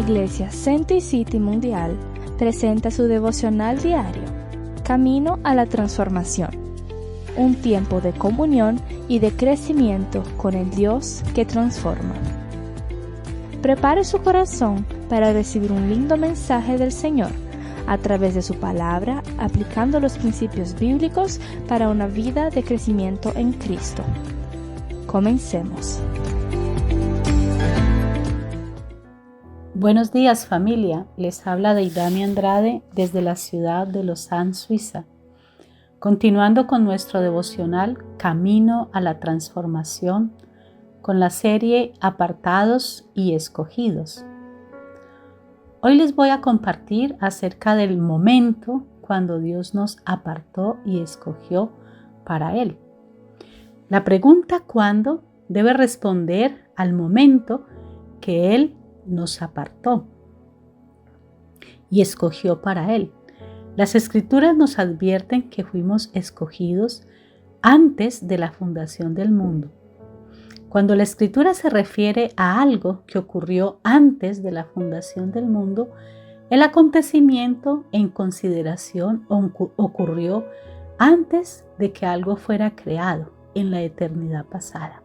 Iglesia Center City Mundial presenta su devocional diario, Camino a la Transformación, un tiempo de comunión y de crecimiento con el Dios que transforma. Prepare su corazón para recibir un lindo mensaje del Señor a través de su palabra, aplicando los principios bíblicos para una vida de crecimiento en Cristo. Comencemos. Buenos días, familia. Les habla Deidami Andrade desde la ciudad de Lausanne, Suiza. Continuando con nuestro devocional Camino a la Transformación, con la serie Apartados y Escogidos. Hoy les voy a compartir acerca del momento cuando Dios nos apartó y escogió para Él. La pregunta ¿cuándo? Debe responder al momento que Él nos apartó y escogió para Él. Las Escrituras nos advierten que fuimos escogidos antes de la fundación del mundo. Cuando la Escritura se refiere a algo que ocurrió antes de la fundación del mundo, el acontecimiento en consideración ocurrió antes de que algo fuera creado en la eternidad pasada.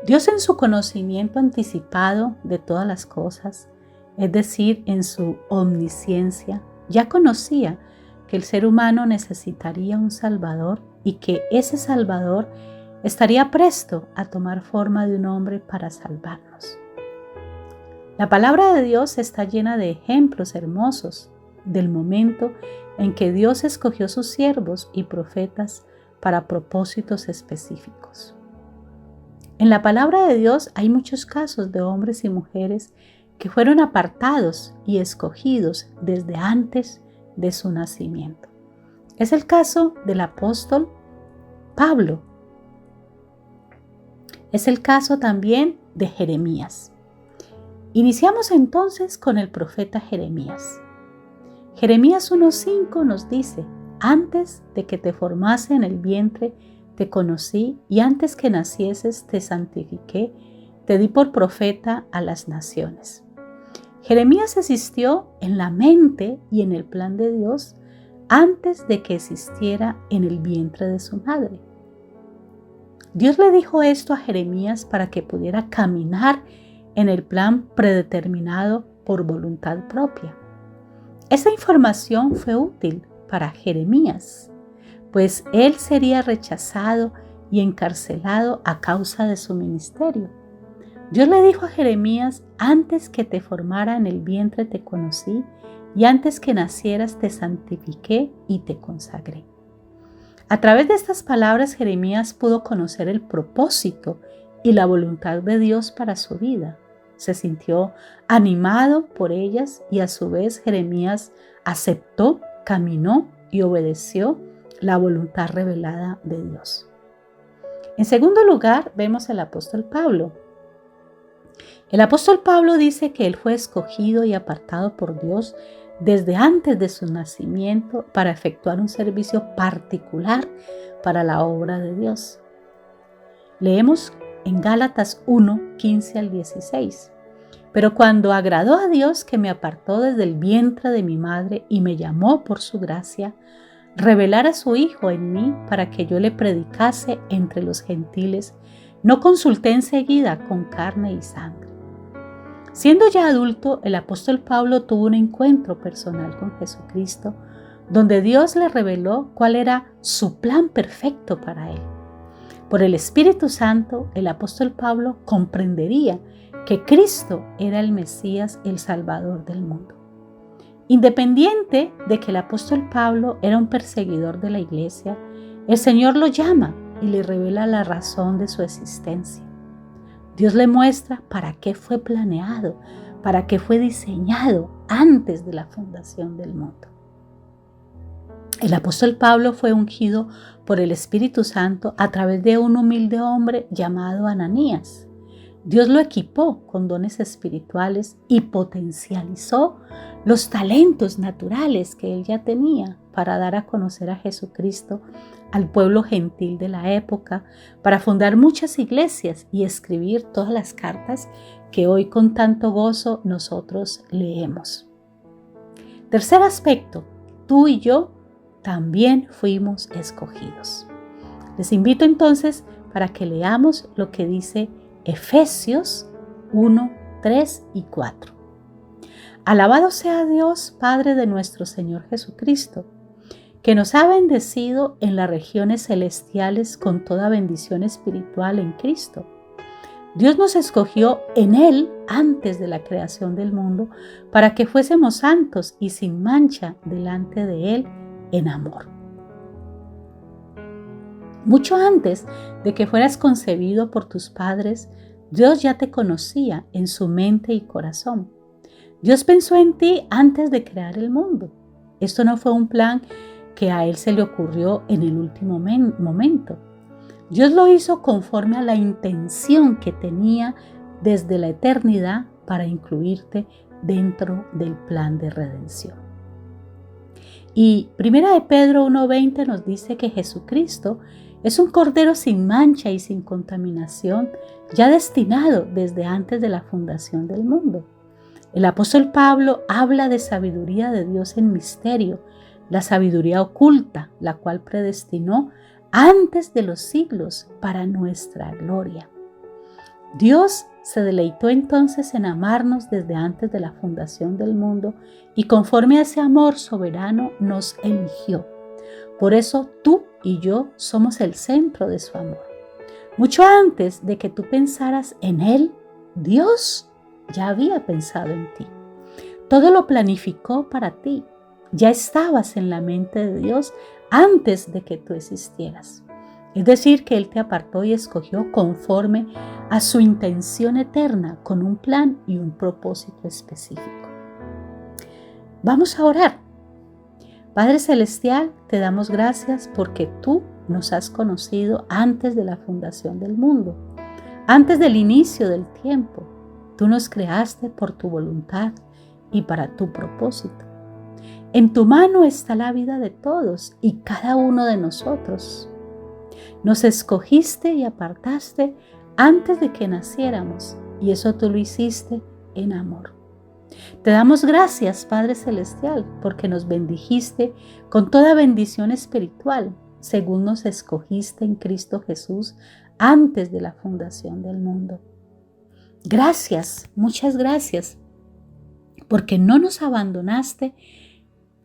Dios, en su conocimiento anticipado de todas las cosas, es decir, en su omnisciencia, ya conocía que el ser humano necesitaría un Salvador y que ese Salvador estaría presto a tomar forma de un hombre para salvarnos. La palabra de Dios está llena de ejemplos hermosos del momento en que Dios escogió sus siervos y profetas para propósitos específicos. En la palabra de Dios hay muchos casos de hombres y mujeres que fueron apartados y escogidos desde antes de su nacimiento. Es el caso del apóstol Pablo. Es el caso también de Jeremías. Iniciamos entonces con el profeta Jeremías. Jeremías 1:5 nos dice: antes de que te formase en el vientre, te conocí, y antes que nacieses te santifiqué, te di por profeta a las naciones. Jeremías existió en la mente y en el plan de Dios antes de que existiera en el vientre de su madre. Dios le dijo esto a Jeremías para que pudiera caminar en el plan predeterminado por voluntad propia. Esa información fue útil para Jeremías, pues él sería rechazado y encarcelado a causa de su ministerio. Dios le dijo a Jeremías: antes que te formara en el vientre te conocí, y antes que nacieras te santifiqué y te consagré. A través de estas palabras, Jeremías pudo conocer el propósito y la voluntad de Dios para su vida. Se sintió animado por ellas y a su vez Jeremías aceptó, caminó y obedeció la voluntad revelada de Dios. En segundo lugar, vemos al apóstol Pablo. El apóstol Pablo dice que él fue escogido y apartado por Dios desde antes de su nacimiento para efectuar un servicio particular para la obra de Dios. Leemos en Gálatas 1:15 al 16. Pero cuando agradó a Dios, que me apartó desde el vientre de mi madre y me llamó por su gracia, revelar a su Hijo en mí para que yo le predicase entre los gentiles, no consulté enseguida con carne y sangre. Siendo ya adulto, el apóstol Pablo tuvo un encuentro personal con Jesucristo, donde Dios le reveló cuál era su plan perfecto para él. Por el Espíritu Santo, el apóstol Pablo comprendería que Cristo era el Mesías, el Salvador del mundo. Independiente de que el apóstol Pablo era un perseguidor de la iglesia, el Señor lo llama y le revela la razón de su existencia. Dios le muestra para qué fue planeado, para qué fue diseñado antes de la fundación del mundo. El apóstol Pablo fue ungido por el Espíritu Santo a través de un humilde hombre llamado Ananías. Dios lo equipó con dones espirituales y potencializó los talentos naturales que él ya tenía, para dar a conocer a Jesucristo al pueblo gentil de la época, para fundar muchas iglesias y escribir todas las cartas que hoy con tanto gozo nosotros leemos. Tercer aspecto, tú y yo también fuimos escogidos. Les invito entonces para que leamos lo que dice Efesios 1, 3 y 4. Alabado sea Dios, Padre de nuestro Señor Jesucristo, que nos ha bendecido en las regiones celestiales con toda bendición espiritual en Cristo. Dios nos escogió en Él antes de la creación del mundo para que fuésemos santos y sin mancha delante de Él en amor. Mucho antes de que fueras concebido por tus padres, Dios ya te conocía en su mente y corazón. Dios pensó en ti antes de crear el mundo. Esto no fue un plan que a Él se le ocurrió en el último momento. Dios lo hizo conforme a la intención que tenía desde la eternidad para incluirte dentro del plan de redención. Y 1 de Pedro 1:20 nos dice que Jesucristo es un cordero sin mancha y sin contaminación, ya destinado desde antes de la fundación del mundo. El apóstol Pablo habla de sabiduría de Dios en misterio, la sabiduría oculta, la cual predestinó antes de los siglos para nuestra gloria. Dios se deleitó entonces en amarnos desde antes de la fundación del mundo y conforme a ese amor soberano nos eligió. Por eso tú y yo somos el centro de su amor. Mucho antes de que tú pensaras en Él, Dios ya había pensado en ti. Todo lo planificó para ti. Ya estabas en la mente de Dios antes de que tú existieras. Es decir, que Él te apartó y escogió conforme a su intención eterna, con un plan y un propósito específico. Vamos a orar. Padre Celestial, te damos gracias porque tú nos has conocido antes de la fundación del mundo, antes del inicio del tiempo. Tú nos creaste por tu voluntad y para tu propósito. En tu mano está la vida de todos y cada uno de nosotros. Nos escogiste y apartaste antes de que naciéramos, y eso tú lo hiciste en amor. Te damos gracias, Padre Celestial, porque nos bendijiste con toda bendición espiritual, según nos escogiste en Cristo Jesús antes de la fundación del mundo. Gracias, muchas gracias, porque no nos abandonaste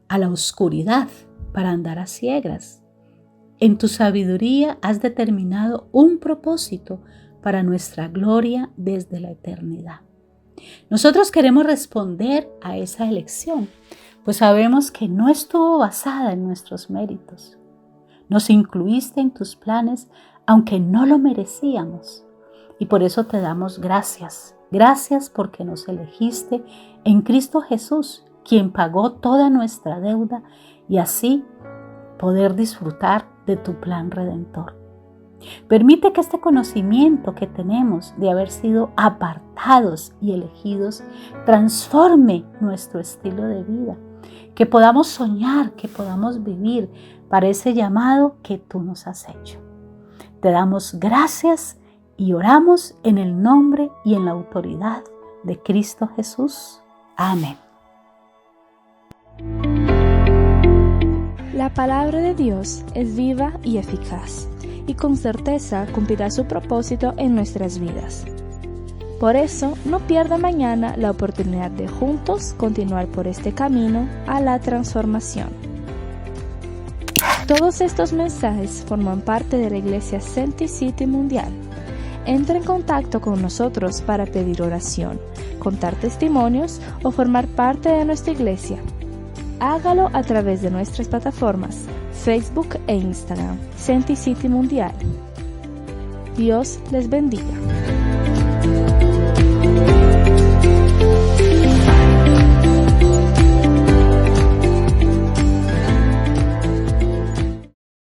a la oscuridad para andar a ciegas. En tu sabiduría has determinado un propósito para nuestra gloria desde la eternidad. Nosotros queremos responder a esa elección, pues sabemos que no estuvo basada en nuestros méritos. Nos incluiste en tus planes, aunque no lo merecíamos. Y por eso te damos gracias. Gracias porque nos elegiste en Cristo Jesús, quien pagó toda nuestra deuda y así poder disfrutar de tu plan redentor. Permite que este conocimiento que tenemos de haber sido apartados y elegidos transforme nuestro estilo de vida, que podamos soñar, que podamos vivir para ese llamado que tú nos has hecho. Te damos gracias y oramos en el nombre y en la autoridad de Cristo Jesús. Amén. La palabra de Dios es viva y eficaz, y con certeza cumplirá su propósito en nuestras vidas. Por eso, no pierda mañana la oportunidad de juntos continuar por este camino a la transformación. Todos estos mensajes forman parte de la Iglesia Senti City Mundial. Entra en contacto con nosotros para pedir oración, contar testimonios o formar parte de nuestra iglesia. Hágalo a través de nuestras plataformas Facebook e Instagram, Senti City Mundial. Dios les bendiga.